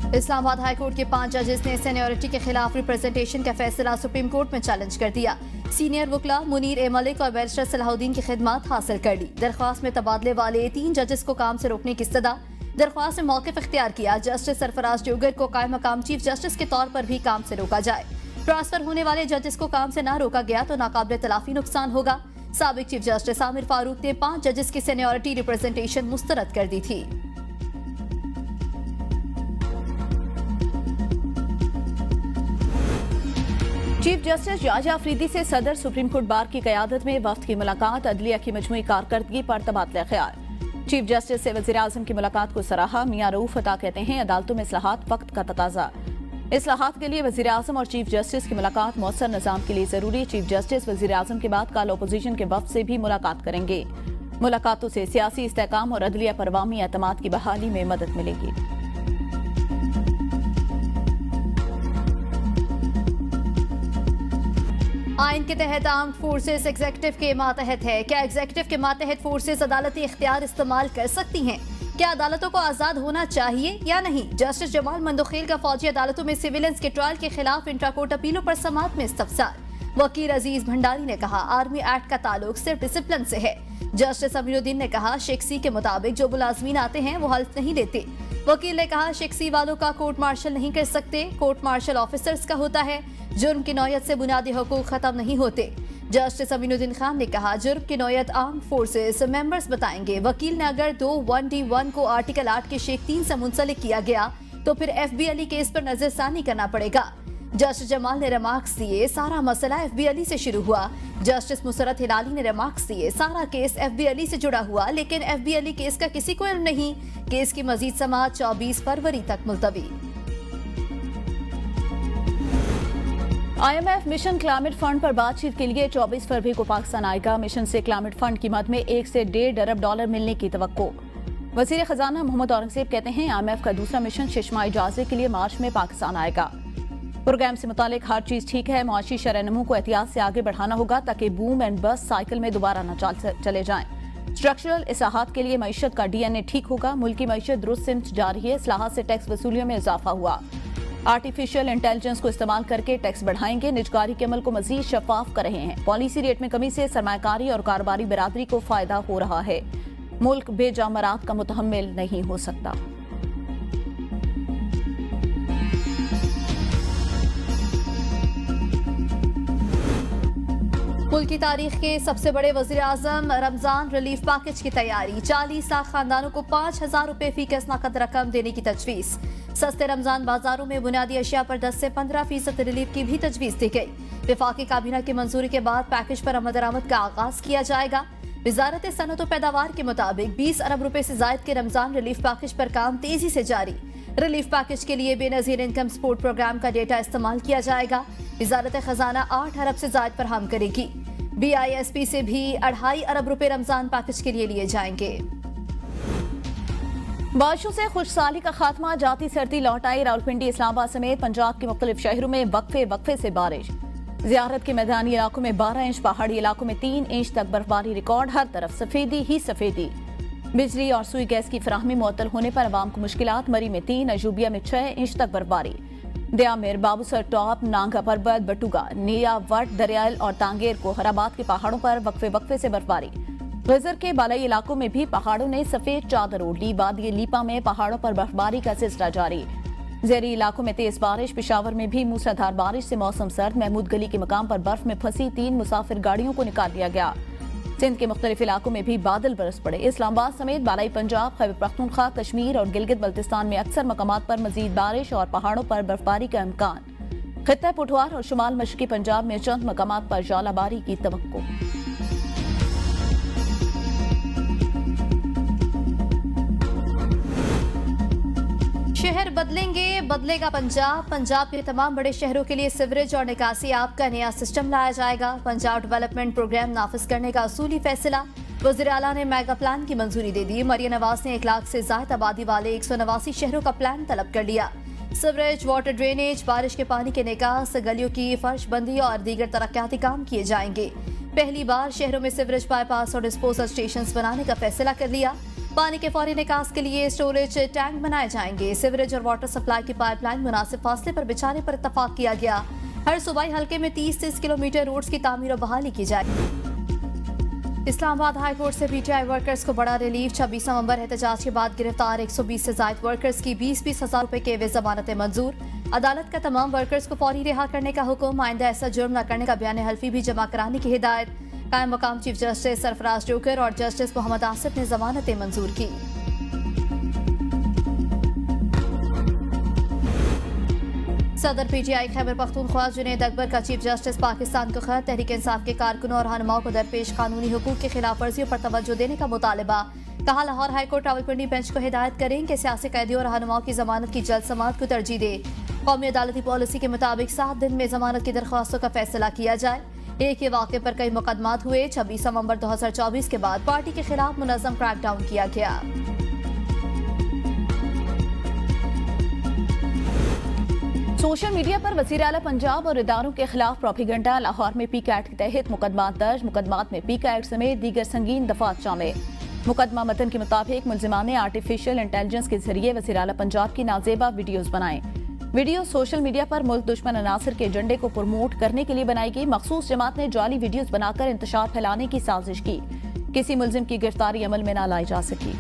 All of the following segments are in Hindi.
इस्लामाबाद हाईकोर्ट के 5 जजेस ने सीनियरिटी के खिलाफ रिप्रेजेंटेशन का फैसला सुप्रीम कोर्ट में चैलेंज कर दिया। सीनियर वकला मुनीर ए मलिक और बैरिस्टर सलाहुद्दीन की खिदमत हासिल कर ली। दरख्वास्त में तबादले वाले 3 जजेस को काम से रोकने की इस्तदा। दरख्वास्त में मौक़िफ़ इख्तियार किया, जस्टिस सरफराज जोगर को कायम मकाम चीफ जस्टिस के तौर पर भी काम से रोका जाए। ट्रांसफर होने वाले जजेस को काम से न रोका गया तो नाकाबिले तलाफी नुकसान होगा। साबिक चीफ जस्टिस आमिर फारूक ने 5 जजेस की सीनियरिटी रिप्रेजेंटेशन मुस्तरद कर दी थी। चीफ जस्टिस याहिया अफरीदी से सदर सुप्रीम कोर्ट बार की क़यादत में वफ्द की मुलाकात। अदलिया की मजमूई कारकर्दगी पर तबादला ख्याल। चीफ जस्टिस से वज़ीर आज़म की मुलाकात को सराहा। मियां रऊफ अता कहते हैं अदालतों में इस्लाहात वक्त का तकाजा। इस्लाहात के लिए वज़ीर आज़म और चीफ जस्टिस की मुलाकात मौसर निज़ाम के लिए जरूरी। चीफ जस्टिस वज़ीर आज़म के बाद कल अपोजिशन के वफ्द से भी मुलाकात करेंगे। मुलाकातों से सियासी इस्तेहकाम और अदलिया पर अवामी एतमाद की बहाली में मदद मिलेगी। आइन के तहत आर्म्ड फोर्सेस एग्जीक्यूटिव के मातहत है। क्या एग्जीक्यूटिव के मातहत फोर्सेस अदालती इख्तियार इस्तेमाल कर सकती हैं? क्या अदालतों को आजाद होना चाहिए या नहीं? जस्टिस जमाल मंदोखेल का फौजी अदालतों में सिविलियंस के ट्रायल के खिलाफ इंट्राकोर्ट अपीलों पर समाअत में इस्तफसार। वकील अजीज भंडारी ने कहा आर्मी एक्ट का ताल्लुक सिर्फ डिसिप्लिन से है। जस्टिस अमीरुद्दीन ने कहा शेक्सी के मुताबिक जो मुलाजमीन आते हैं वो हल्फ नहीं लेते। वकील ने कहा शेक्सी वालों का कोर्ट मार्शल नहीं कर सकते, कोर्ट मार्शल ऑफिसर्स का होता है। जुर्म की नौयत से बुनियादी हुकूक खत्म नहीं होते। जस्टिस अमीनुद्दीन खान ने कहा जुर्म की नौयत आर्म्ड फोर्सेस मेंबर्स बताएंगे। वकील ने अगर 2(1)(d)(1) को आर्टिकल 8 के शेख 3 से मुंसलिक किया गया तो फिर FB अली केस पर नजरसानी करना पड़ेगा। जस्टिस जमाल ने रिमार्क्स दिए सारा मसला FB अली से शुरू हुआ। जस्टिस मुसरत हिलाली ने रिमार्क्स दिए सारा केस FB अली से जुड़ा हुआ, लेकिन FB अली केस का किसी को इल्म नहीं। केस की मजीद समाअत 24 फरवरी तक मुलतवी। IMF मिशन क्लाइमेट फंड पर बातचीत के लिए 24 फरवरी को पाकिस्तान आएगा। मिशन से क्लाइमेट फंड की मद में 1 से 1.5 अरब डॉलर मिलने की तवक्को। वजीर खजाना मोहम्मद औरंगजेब कहते हैं IMF का दूसरा मिशन शशमा इजाजे के लिए मार्च में पाकिस्तान आएगा। प्रोग्राम से मुतालिक हर चीज ठीक है, मुआशी शरह-ए-नमू को एहतियात से आगे बढ़ाना होगा ताकि बूम एंड बस साइकिल में दोबारा न चले जाएं। स्ट्रक्चरल इस्लाहात के लिए मईशत का DNA ठीक होगा। मुल्की मईशत दुरुस्त सिमत जा रही है। इस्लाहात से टैक्स वसूलियों में इजाफा हुआ। आर्टिफिशियल इंटेलिजेंस को इस्तेमाल करके टैक्स बढ़ाएंगे। निजकारी के अमल को मजीद शफाफ कर रहे हैं। पॉलिसी रेट में कमी से सरमायाकारी और कारोबारी बिरादरी को फायदा हो रहा है। मुल्क बेजामरात का मुतहम्मिल नहीं हो सकता। मुल्क की तारीख के सबसे बड़े वज़ीर आज़म रमजान रिलीफ पैकेज की तैयारी। 40 लाख खानदानों को 5,000 रुपए फीकस नकद रकम देने की तजवीज़। सस्ते रमजान बाजारों में बुनियादी अशिया पर 10 से 15% रिलीफ की भी तजवीज़ दी गई। वफाकी काबीना की मंजूरी के बाद पैकेज पर अमल दरामद का आगाज किया जाएगा। वजारत सनअत व पैदावार के मुताबिक 20 अरब रुपए से जायद के रमजान रिलीफ पैकेज पर काम तेजी से जारी। रिलीफ पैकेज के लिए बेनजीर इनकम सपोर्ट प्रोग्राम का डेटा इस्तेमाल किया जाएगा। वजारत खजाना 8 अरब से जायद फराहम करेगी। BISP से भी 2.5 अरब रुपए रमजान पैकेज के लिए लिए जाएंगे। बारिशों से खुशहाली का खात्मा, जाती सर्दी लौट आई। रावलपिंडी, इस्लामाबाद समेत पंजाब के मुख्तलिफ शहरों में वक्फे से बारिश। ज़ियारत के मैदानी इलाकों में 12 इंच, पहाड़ी इलाकों में 3 इंच तक बर्फबारी रिकॉर्ड। हर तरफ सफेदी ही सफेदी। बिजली और सुई गैस की फराहमी मुअत्तल होने पर अवाम को मुश्किलात। मरी में 3, अजूबिया में 6 इंच तक बर्फबारी। दयामिर, बाबूसर टॉप, नांगा पर्वत, बटुगा, निया वट, दरियाल और तांगेर को हराबाद के पहाड़ों पर वक्फे से बर्फबारी। गजर के बालाई इलाकों में भी पहाड़ों ने सफेद चादर ओढ़ ली। वादी लीपा में पहाड़ों पर बर्फबारी का सिलसिला जारी। ज़ेरी इलाकों में तेज बारिश। पेशावर में भी मूसलाधार बारिश से मौसम सर्द। महमूद गली के मकाम पर बर्फ में फंसी 3 मुसाफिर गाड़ियों को निकाल लिया गया। सिंध के मुख्तलिफ इलाकों में भी बादल बरस पड़े। इस्लामाबाद समेत बालाई पंजाब, खैबर पख्तूनख्वा, कश्मीर और गिलगित बल्तिस्तान में अक्सर मकामात पर मजीद बारिश और पहाड़ों पर बर्फबारी का इम्कान। खित्ता पुठवार और शुमाल मशरकी पंजाब में चंद मकामात पर जालाबारी की तवक्को। शहर बदलेंगे, बदलेगा पंजाब। पंजाब के तमाम बड़े शहरों के लिए सीवरेज और निकासी आब का नया सिस्टम लाया जाएगा। पंजाब डेवलपमेंट प्रोग्राम नाफिज करने का असूली फैसला। वज़ीर आला ने मेगा प्लान की मंजूरी दे दी। मरियम नवाज ने 1 लाख से ज्यादा आबादी वाले 189 शहरों का प्लान तलब कर लिया। सीवरेज, वाटर ड्रेनेज, बारिश के पानी के निकास, गलियों की फर्श बंदी और दीगर तरक्याती काम किए जाएंगे। पहली बार शहरों में सीवरेज बाईपास और डिस्पोजल स्टेशन बनाने का फैसला कर लिया। पानी के फौरी निकास के लिए स्टोरेज टैंक बनाए जाएंगे। सिवरेज और वाटर सप्लाई की पाइपलाइन मुनासिब फासले पर बिछाने पर इत्तफाक किया गया। हर सूबाई हल्के में 30 किलोमीटर रोड्स की तामीर और बहाली की जाएगी। इस्लामाबाद हाई कोर्ट से पीटीआई वर्कर्स को बड़ा रिलीफ। 26 नवंबर एहतजाज के बाद गिरफ्तार 120 से ज्यादा वर्कर्स की 20-20 हजार रुपए के एवज जमानतें मंजूर। अदालत का तमाम वर्कर्स को फौरी रिहा करने का हुक्म। आइंदा ऐसा जुर्म न करने का बयान हल्फी भी जमा कराने की हिदायत। कायम मकाम चीफ जस्टिस सरफराज जोकर और जस्टिस मोहम्मद आसिफ ने जमानतें मंजूर की। सदर पीटीआई खैबर पख्तूनख्वा जुनैद अकबर का चीफ जस्टिस पाकिस्तान को खैर तहरीक इंसाफ के कारकुनों और रहनुमाओं को दरपेश कानूनी हुकूक की खिलाफ वर्जियों पर तवज्जो देने का मुतालबा। कहा, लाहौर हाईकोर्ट रावलपिंडी बेंच को हिदायत करें कि सियासी कैदियों और रहनुमाओं की जमानत की जल्द समाअत को तरजीह दे। कौमी अदालती पॉलिसी के मुताबिक 7 दिन में जमानत की दरख्वास्तों का फैसला किया जाए। एक ही वाक़े पर कई मुकदमात हुए। 26 नवंबर 2024 के बाद पार्टी के खिलाफ मुनज़्ज़म क्रैकडाउन किया गया। सोशल मीडिया पर वज़ीर आला पंजाब और इदारों के खिलाफ प्रोपेगेंडा। लाहौर में पीक एक्ट के तहत मुकदमात दर्ज। मुकदमात में पीक एक्ट समेत दीगर संगीन दफात शामिल। मुकदमा मतन के मुताबिक मुलजिमान ने आर्टिफिशियल इंटेलिजेंस के जरिए वज़ीर आला पंजाब की नाजेबा वीडियोज बनाए। वीडियो सोशल मीडिया पर मुल्क दुश्मन अनासर के एजेंडे को प्रमोट करने के लिए बनाई गई। मखसूस जमात ने जाली वीडियोज बनाकर इंतशार फैलाने की साजिश की। किसी मुलजिम की गिरफ्तारी अमल में न लाई जा सकी।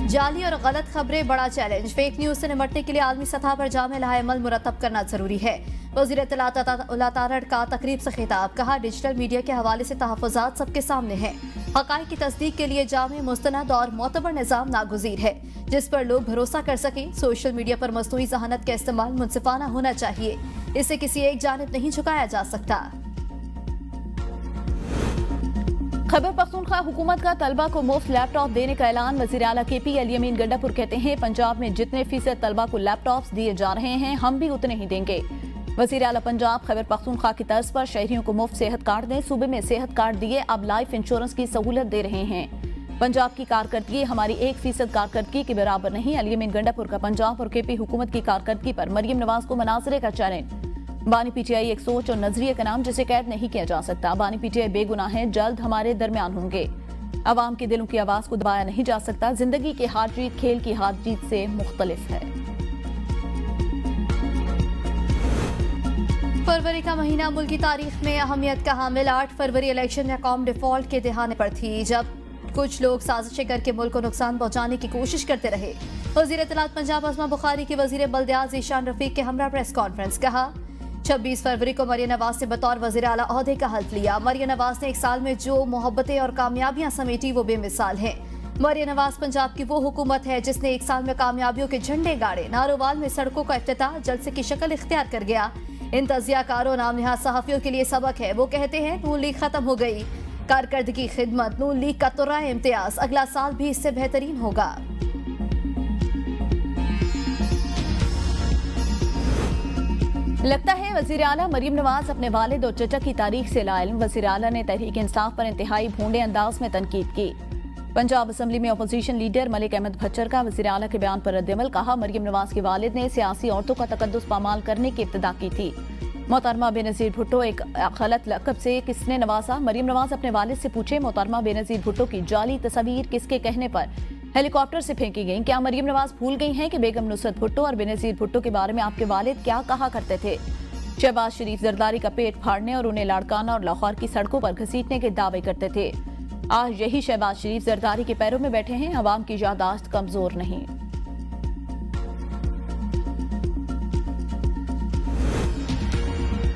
जाली और गलत खबरें बड़ा चैलेंज। फेक न्यूज से निपटने के लिए आलमी सतह पर जामे लाहेअमल मुरतब करना जरूरी है। वज़ीर इत्तलात उलातारड़ का तकरीब से खिताब। कहा, डिजिटल मीडिया के हवाले से तहफ़्फ़ुज़ात सबके सामने हैं। हक़ाइक़ की तस्दीक के लिए जामे, मुस्तनद और मोतबर निज़ाम नागुज़ीर है जिस पर लोग भरोसा कर सकें। सोशल मीडिया पर मसनूई ज़हानत का इस्तेमाल मुनसिफाना होना चाहिए। इसे किसी एक जानिब नहीं झुकाया जा सकता। खैबर पख्तूनख्वा हुकूमत का तलबा को मुफ्त लैपटॉप देने का ऐलान। वज़ीर आला KP अली अमीन गंडापुर कहते हैं, पंजाब में जितने फीसद तलबा को लैपटॉप्स दिए जा रहे हैं हम भी उतने ही देंगे। वज़ीर आला पंजाब खैबर पख्तूनख्वा की तर्ज पर शहरियों को मुफ्त सेहत कार्ड दें। सूबे में सेहत कार्ड दिए अब लाइफ इंश्योरेंस की सहूलत दे रहे हैं। पंजाब की कारकर्दगी हमारी 1% कारकर्दगी के बराबर नहीं। अली अमीन गंडापुर का पंजाब और KP हुकूमत की कारकर्दगी पर मरियम नवाज को मनाजरे का चैलेंज। बानी PTI एक सोच और नजरिए का नाम जिसे कैद नहीं किया जा सकता। बानी PTI बेगुनाह है, जल्द हमारे दरमियान होंगे। अवाम के दिलों की आवाज को दबाया नहीं जा सकता। जिंदगी की हार जीत खेल की हार जीत से मुख्तलिफ है। फरवरी का महीना मुल्क की तारीख में अहमियत का हामिल। 8 फरवरी इलेक्शन या कौम डिफॉल्ट के दहाने पर थी जब कुछ लोग साजिशें करके मुल्क को नुकसान पहुंचाने की कोशिश करते रहे। वज़ीर इत्तलात पंजाब अस्मा बुखारी की वज़ीर बल्दियात ज़ीशान रफीक के हमरा प्रेस कॉन्फ्रेंस। कहा, 26 फरवरी को मरियम नवाज से बतौर वज़ीर आला ओहदे का हल्फ लिया। मरियम नवाज ने एक साल में जो मोहब्बतें और कामयाबियां समेटी वो बेमिसाल हैं। मरियम नवाज पंजाब की वो हुकूमत है जिसने एक साल में कामयाबियों के झंडे गाड़े। नारोवाल में सड़कों का इफ्तिताह जलसे की शक्ल इख्तियार कर गया। इन तजियाकारों नाम नहाद सहाफियों के लिए सबक है। वो कहते हैं नून लीग खत्म हो गई, कारकर्दगी खिदमत, नून लीग का तुर्रा इम्तियाज, अगला साल भी इससे बेहतरीन होगा। लगता है वज़ीर आला मरियम नवाज अपने वालिद और चचा की तारीख से लाइल्म। वज़ीर आला ने तहरीक इंसाफ पर इंतहाई भोंडे अंदाज में तनकीद की। पंजाब असम्बली में अपोजिशन लीडर मलिक अहमद भच्चर का वज़ीर आला के बयान पर रद्दअमल। कहा, मरियम नवाज के वालिद ने सियासी औरतों का तकद्दुस पामाल करने की इब्तिदा की थी। मोहतरमा बेनज़ीर भुट्टो एक गलत लक़ब से किसने नवाजा? मरियम नवाज अपने वालिद से पूछे। मोहतरमा बेनज़ीर भुट्टो की जाली तस्वीर किसके कहने पर हेलीकॉप्टर से फेंकी गई? क्या मरियम नवाज भूल गई हैं कि बेगम नुसरत भुट्टो और बेनज़ीर भुट्टो के बारे में आपके वालिद क्या कहा करते थे? शहबाज शरीफ जरदारी का पेट फाड़ने और उन्हें लाड़काना और लाहौर की सड़कों पर घसीटने के दावे करते थे। आज यही शहबाज शरीफ जरदारी के पैरों में बैठे हैं। अवाम की याददाश्त कमजोर नहीं।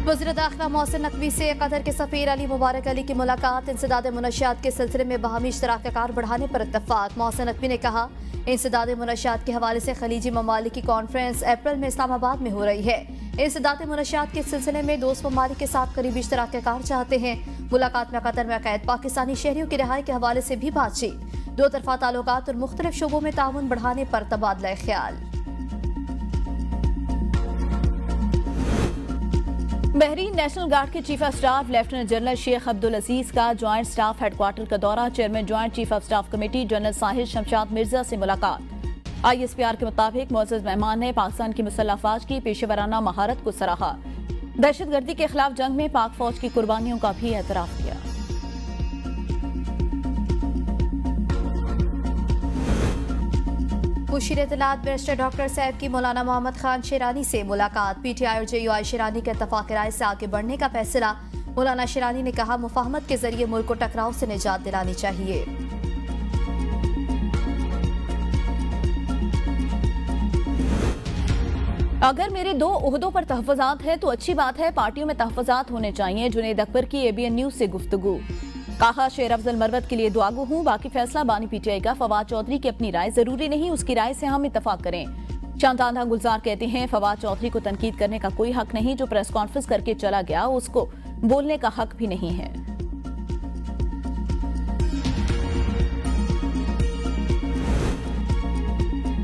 वज़ीर दाखिला मोहसिन नकवी से कतर के सफीर अली मुबारक अली की मुलाकात। इंसदाद मुनशियात के सिलसिले में बाहमी इश्तराक बढ़ाने पर इत्तफाक। मोहसिन नकवी ने कहा, इंसदाद मुनशियात के हवाले से खलीजी ममालिक की कॉन्फ्रेंस अप्रैल में इस्लामाबाद में हो रही है। इंसदाद मुनशियात के सिलसिले में दोस्त ममालिक के साथ करीबी इश्तराक चाहते हैं। मुलाकात में कतर में कैद पाकिस्तानी शहरियों की रिहाई के हवाले से भी बातचीत। दो तरफा ताल्लुकात और मुख्तलिफ शोबों में ताउन बढ़ाने पर तबादला ख्याल। बहरीन नेशनल गार्ड के chief of staff lieutenant general Sheikh Abdul Aziz का ज्वाइंट स्टाफ हेडक्वार्टर का दौरा। Chairman joint chief of staff committee general Sahir Shamshad Mirza से मुलाकात। ISPR के मुताबिक मुअज़्ज़ज़ मेहमान ने पाकिस्तान की मुसल्लह अफवाज की पेशेवराना महारत को सराहा। दहशतगर्दी के खिलाफ जंग में पाक फौज की कुर्बानियों का भी एतराफ किया। खुशी इतलात बैरिस्टर डॉक्टर सैफ की मौलाना मोहम्मद खान शेरानी से मुलाकात। PTI और JUI शेरानी के इत्तफाक राय से आगे बढ़ने का फैसला। मौलाना शेरानी ने कहा मुफाहमत के जरिए मुल्क को टकराव से निजात दिलानी चाहिए। अगर मेरे 2 ओहदों पर तहफ़्फ़ुज़ात है तो अच्छी बात है, पार्टियों में तहफ़्फ़ुज़ात होने चाहिए। जुनैद अकबर की ABN न्यूज़ से गुफ्तगू। कहा शेर अफजल मरवत के लिए दुआगो हूँ, बाकी फैसला बानी PTI का। फवाद चौधरी की अपनी राय, जरूरी नहीं उसकी राय से हम इत्तफाक करें। शांताना गुलजार कहते हैं फवाद चौधरी को तनकीद करने का कोई हक नहीं, जो प्रेस कॉन्फ्रेंस करके चला गया उसको बोलने का हक भी नहीं है।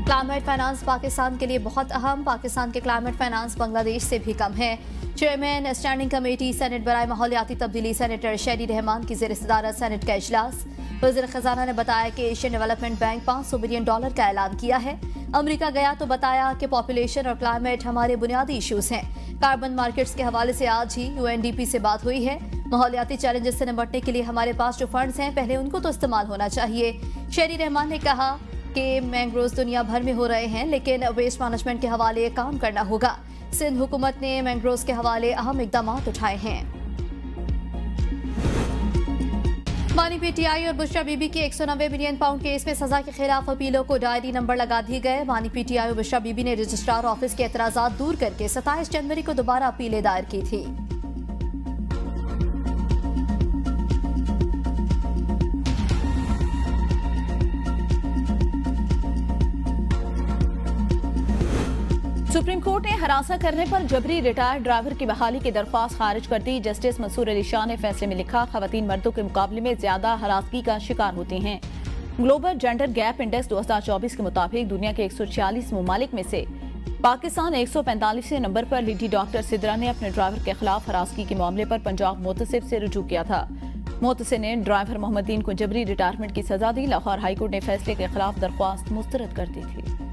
क्लाइमेट फाइनेंस पाकिस्तान के लिए बहुत अहम। पाकिस्तान के क्लाइमेट फाइनेंस बांग्लादेश से भी कम है। चेयरमैन स्टैंडिंग कमेटी सेनेट बराए माहौलियाती तब्दीली सेनेटर शेरी रहमान की ज़ेर सदारत सेनेट का इजलास। वज़ीर खजाना ने बताया कि एशियन डेवलपमेंट बैंक $500 बिलियन का ऐलान किया है। अमेरिका गया तो बताया कि पॉपुलेशन और क्लाइमेट हमारे बुनियादी इश्यूज हैं। कार्बन मार्केट्स के हवाले से आज ही UNDP से बात हुई है। माहौलियाती चैलेंजेस से निपटने के लिए हमारे पास जो फंड्स हैं पहले उनको तो इस्तेमाल होना चाहिए। शेरी रहमान ने कहा कि मैंग्रोव्स दुनिया भर में हो रहे हैं, लेकिन वेस्ट मैनेजमेंट के हवाले काम करना होगा। सिंध हुकूमत ने मैंग्रोव्स के हवाले अहम इकदाम उठाए हैं। बानी PTI और बुशरा बीबी के 190 मिलियन पाउंड केस में सजा के खिलाफ अपीलों को डायरी नंबर लगा दिए गए। बानी PTI और बुशरा बीबी ने रजिस्ट्रार ऑफिस के एतराजात दूर करके 27 जनवरी को दोबारा अपीलें दायर की थी। सुप्रीम कोर्ट ने हरासा करने पर जबरी रिटायर्ड ड्राइवर की बहाली की दरख्वास्त खारिज कर दी। जस्टिस मंसूर अली शाह ने फैसले में लिखा खवातीन मर्दों के मुकाबले में ज्यादा हरासगी का शिकार होती हैं। ग्लोबल जेंडर गैप इंडेक्स 2024 के मुताबिक दुनिया के 146 ममालिक में से पाकिस्तान 145वें नंबर पर। लेडी डॉक्टर सिद्रा ने अपने ड्राइवर के खिलाफ हरासगी के मामले पर पंजाब मोतसिफ से रुजू किया था। मोतसिफ ने ड्राइवर मोहम्मदीन को जबरी रिटायरमेंट की सजा दी। लाहौर हाईकोर्ट ने फैसले के खिलाफ दरख्वास्त मुस्तरद कर दी थी।